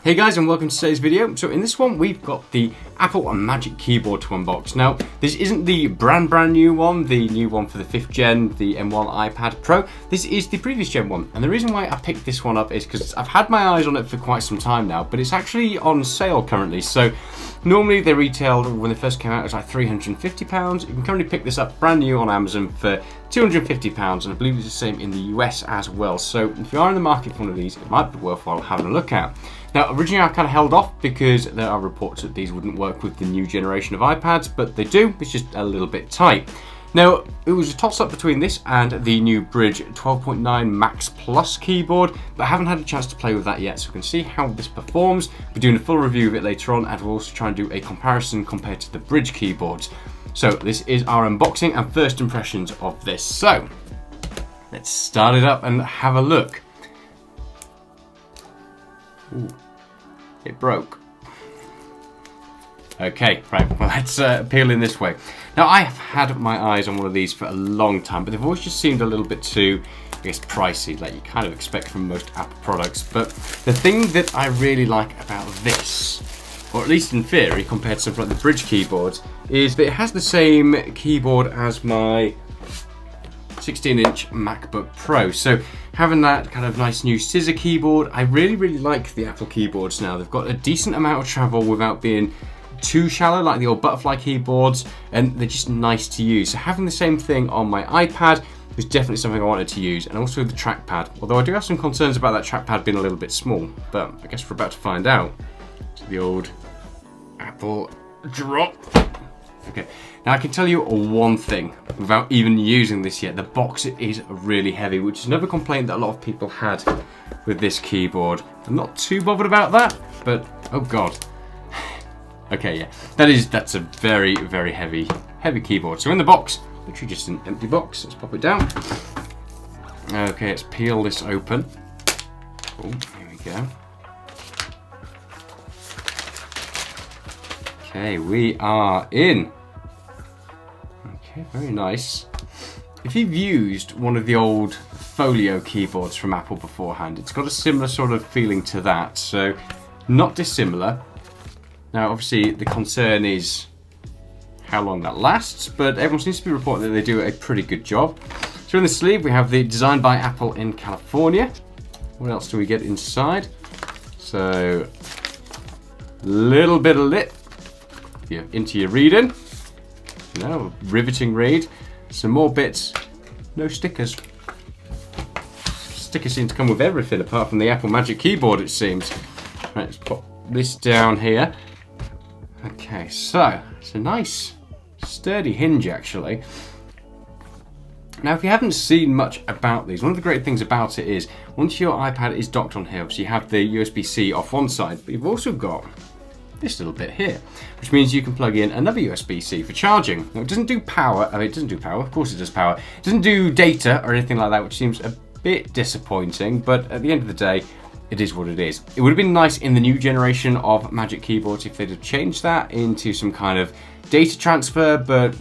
Hey guys, and welcome to today's video. So in this one we've got the Apple Magic Keyboard to unbox. Now this isn't the brand new one, the new one for the 5th gen, the M1 iPad Pro. This is the previous gen one, and the reason why I picked this one up is because I've had my eyes on it for quite some time now, but it's actually on sale currently. So normally they retailed, when they first came out, it was like £350. You can currently pick this up brand new on Amazon for £250, and I believe it's the same in the US as well. So if you are in the market for one of these, it might be worthwhile having a look at. Now, originally I kind of held off because there are reports that these wouldn't work with the new generation of iPads, but they do. It's just a little bit tight. Now, it was a toss-up between this and the new Bridge 12.9 Max Plus keyboard, but I haven't had a chance to play with that yet, so we can see how this performs. We're doing a full review of it later on, and we'll also try and do a comparison compared to the Bridge keyboards. So this is our unboxing and first impressions of this. So let's start it up and have a look. Ooh, it broke. Okay, right, well let's peel in this way. Now I have had my eyes on one of these for a long time, but they've always just seemed a little bit too, I guess, pricey, like you kind of expect from most Apple products. But the thing that I really like about this, or at least in theory, compared to something like the Bridge keyboards, is that it has the same keyboard as my 16-inch MacBook Pro. So having that kind of nice new scissor keyboard, I really like the Apple keyboards now. They've got a decent amount of travel without being too shallow like the old butterfly keyboards, and they're just nice to use. So having the same thing on my iPad was definitely something I wanted to use, and also the trackpad. Although I do have some concerns about that trackpad being a little bit small, but I guess we're about to find out. So the old Apple drop. Okay, now I can tell you one thing without even using this yet. The box is really heavy, which is another complaint that a lot of people had with this keyboard. I'm not too bothered about that, but oh god. Okay, yeah, that's a very heavy keyboard. So in the box, literally just an empty box. Let's pop it down. Okay, let's peel this open. Oh, here we go. Okay, we are in. Okay, very nice. If you've used one of the old folio keyboards from Apple beforehand, it's got a similar sort of feeling to that, so not dissimilar. Now, obviously, the concern is how long that lasts, but everyone seems to be reporting that they do a pretty good job. So in the sleeve, we have the Designed by Apple in California. What else do we get inside? So, little bit of lip into your reading. No, riveting read. Some more bits. No stickers. Stickers seem to come with everything apart from the Apple Magic Keyboard, it seems. Right, let's pop this down here. Okay, so it's a nice sturdy hinge actually. Now if you haven't seen much about these, one of the great things about it is once your iPad is docked on here, obviously you have the USB-C off one side, but you've also got this little bit here, which means you can plug in another USB-C for charging. Now it doesn't do power, it doesn't do power, of course it does power. It doesn't do data or anything like that, which seems a bit disappointing, but at the end of the day, it is what it is. It would have been nice in the new generation of Magic Keyboards if they'd have changed that into some kind of data transfer, but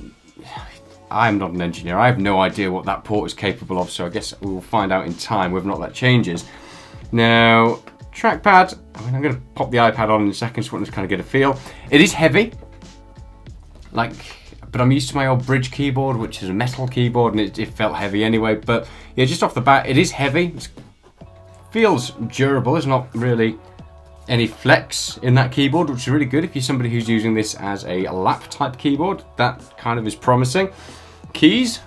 I'm not an engineer. I have no idea what that port is capable of, so I guess we will find out in time whether or not that changes. Now, trackpad, I'm going to pop the iPad on in a second, so I want to kind of get a feel. It is heavy, but I'm used to my old Bridge keyboard, which is a metal keyboard, and it felt heavy anyway. But yeah, just off the bat, it is heavy. It feels durable. There's not really any flex in that keyboard, which is really good if you're somebody who's using this as a lap type keyboard. That kind of is promising. Keys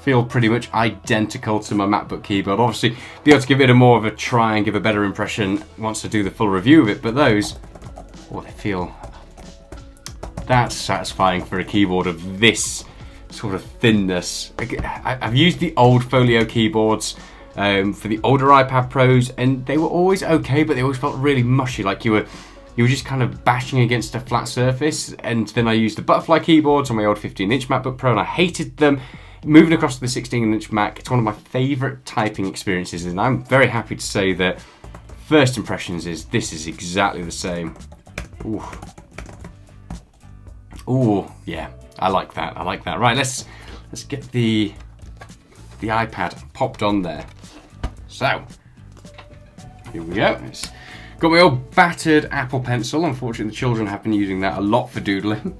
feel pretty much identical to my MacBook keyboard. Obviously, be able to give it a more of a try and give a better impression once I do the full review of it, but those, oh, they feel, that's satisfying for a keyboard of this sort of thinness. I've used the old folio keyboards for the older iPad Pros, and they were always okay, but they always felt really mushy, like you were just kind of bashing against a flat surface. And then I used the butterfly keyboards on my old 15-inch MacBook Pro, and I hated them. Moving across to the 16-inch Mac, it's one of my favorite typing experiences, and I'm very happy to say that first impressions is this is exactly the same. Ooh. Ooh, yeah, I like that. Right, let's get the iPad popped on there. So, Here we go. It's got my old battered Apple Pencil. Unfortunately, the children have been using that a lot for doodling.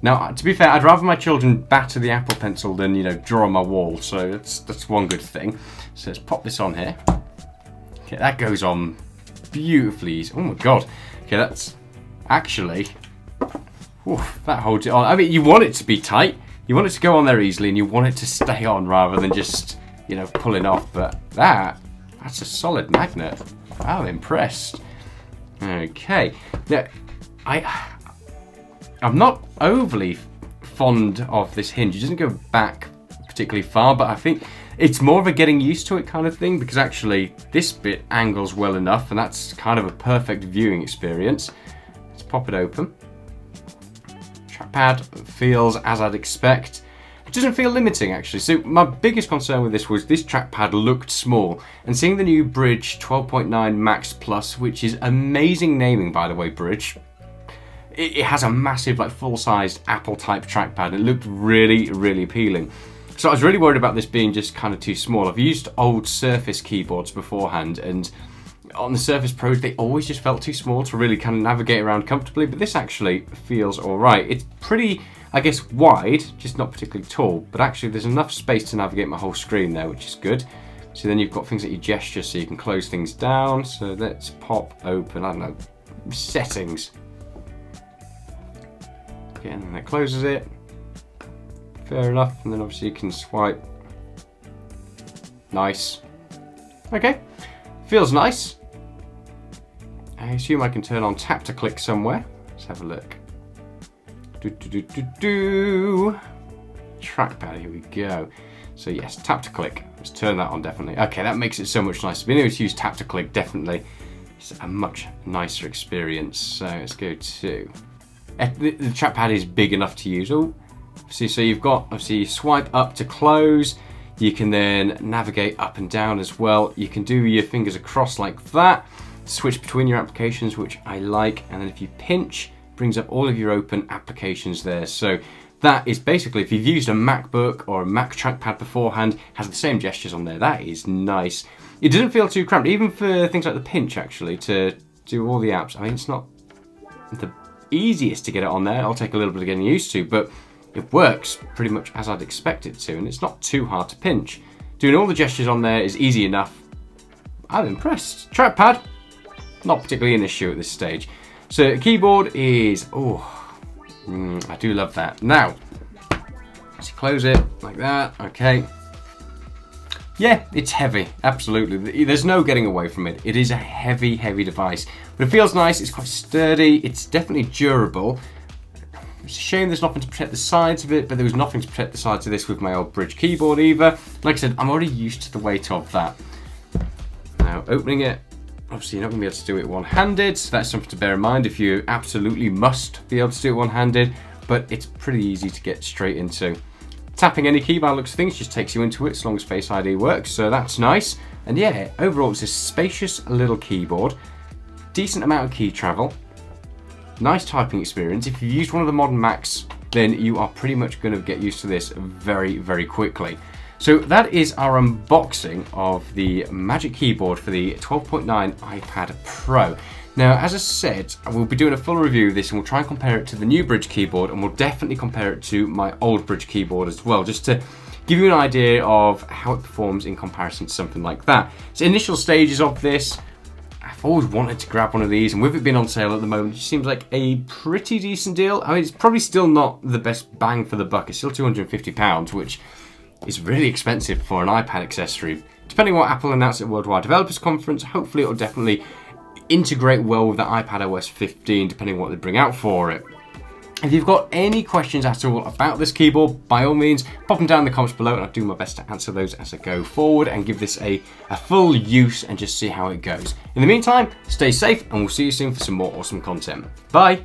Now, to be fair, I'd rather my children batter the Apple Pencil than, you know, draw on my wall. So that's one good thing. So let's pop this on here. Okay, that goes on beautifully easy. Oh my god. Okay, that's actually... Oof, that holds it on. I mean, you want it to be tight. You want it to go on there easily, and you want it to stay on rather than just, you know, pulling off. But that's a solid magnet. I'm impressed. Okay. Now, I'm not overly fond of this hinge. It doesn't go back particularly far, but I think it's more of a getting used to it kind of thing, because actually this bit angles well enough, and that's kind of a perfect viewing experience. Let's pop it open. Trackpad feels as I'd expect. It doesn't feel limiting actually. So my biggest concern with this was this trackpad looked small, and seeing the new Bridge 12.9 Max Plus, which is amazing naming by the way, Bridge. It has a massive, like, full-sized Apple-type trackpad. It looked really, really appealing. So I was really worried about this being just kind of too small. I've used old Surface keyboards beforehand, and on the Surface Pros, they always just felt too small to really kind of navigate around comfortably, but this actually feels all right. It's pretty, I guess, wide, just not particularly tall, but actually there's enough space to navigate my whole screen there, which is good. So then you've got things that you gesture, so you can close things down. So let's pop open, I don't know, settings. And then that closes it. Fair enough. And then obviously you can swipe. Nice. Okay. Feels nice. I assume I can turn on tap to click somewhere. Let's have a look. Trackpad, here we go. So yes, tap to click. Let's turn that on definitely. Okay, that makes it so much nicer. Being able to use tap to click definitely is a much nicer experience. So let's go to... The trackpad is big enough to use. Oh, see, so you've got, obviously, you swipe up to close. You can then navigate up and down as well. You can do your fingers across like that. Switch between your applications, which I like. And then if you pinch, it brings up all of your open applications there. So that is basically, if you've used a MacBook or a Mac trackpad beforehand, has the same gestures on there. That is nice. It doesn't feel too cramped, even for things like the pinch, actually, to do all the apps. I mean, it's not the easiest to get it on there. It'll take a little bit of getting used to, but it works pretty much as I'd expect it to, and it's not too hard to pinch. Doing all the gestures on there is easy enough. I'm impressed. Trackpad, not particularly an issue at this stage. So keyboard is, I do love that. Now, let's close it like that. Okay. Yeah, it's heavy, absolutely. There's no getting away from it. It is a heavy, heavy device, but it feels nice. It's quite sturdy. It's definitely durable. It's a shame there's nothing to protect the sides of it, but there was nothing to protect the sides of this with my old Bridge keyboard either. Like I said, I'm already used to the weight of that. Now, opening it, obviously you're not going to be able to do it one-handed, so that's something to bear in mind if you absolutely must be able to do it one-handed, but it's pretty easy to get straight into. Tapping any key by the looks of things just takes you into it as long as Face ID works, so that's nice. And yeah, overall it's a spacious little keyboard, decent amount of key travel, nice typing experience. If you've used one of the modern Macs, then you are pretty much going to get used to this very, very quickly. So that is our unboxing of the Magic Keyboard for the 12.9 iPad Pro. Now, as I said, we'll be doing a full review of this and we'll try and compare it to the new Bridge keyboard, and we'll definitely compare it to my old Bridge keyboard as well, just to give you an idea of how it performs in comparison to something like that. So initial stages of this, I've always wanted to grab one of these, and with it being on sale at the moment, it seems like a pretty decent deal. I mean, it's probably still not the best bang for the buck. It's still £250, which is really expensive for an iPad accessory. Depending on what Apple announced at Worldwide Developers Conference, hopefully it'll definitely integrate well with the iPad OS 15, depending on what they bring out for it. If you've got any questions at all about this keyboard, by all means, pop them down in the comments below, and I'll do my best to answer those as I go forward and give this a full use and just see how it goes. In the meantime, stay safe, and we'll see you soon for some more awesome content. Bye!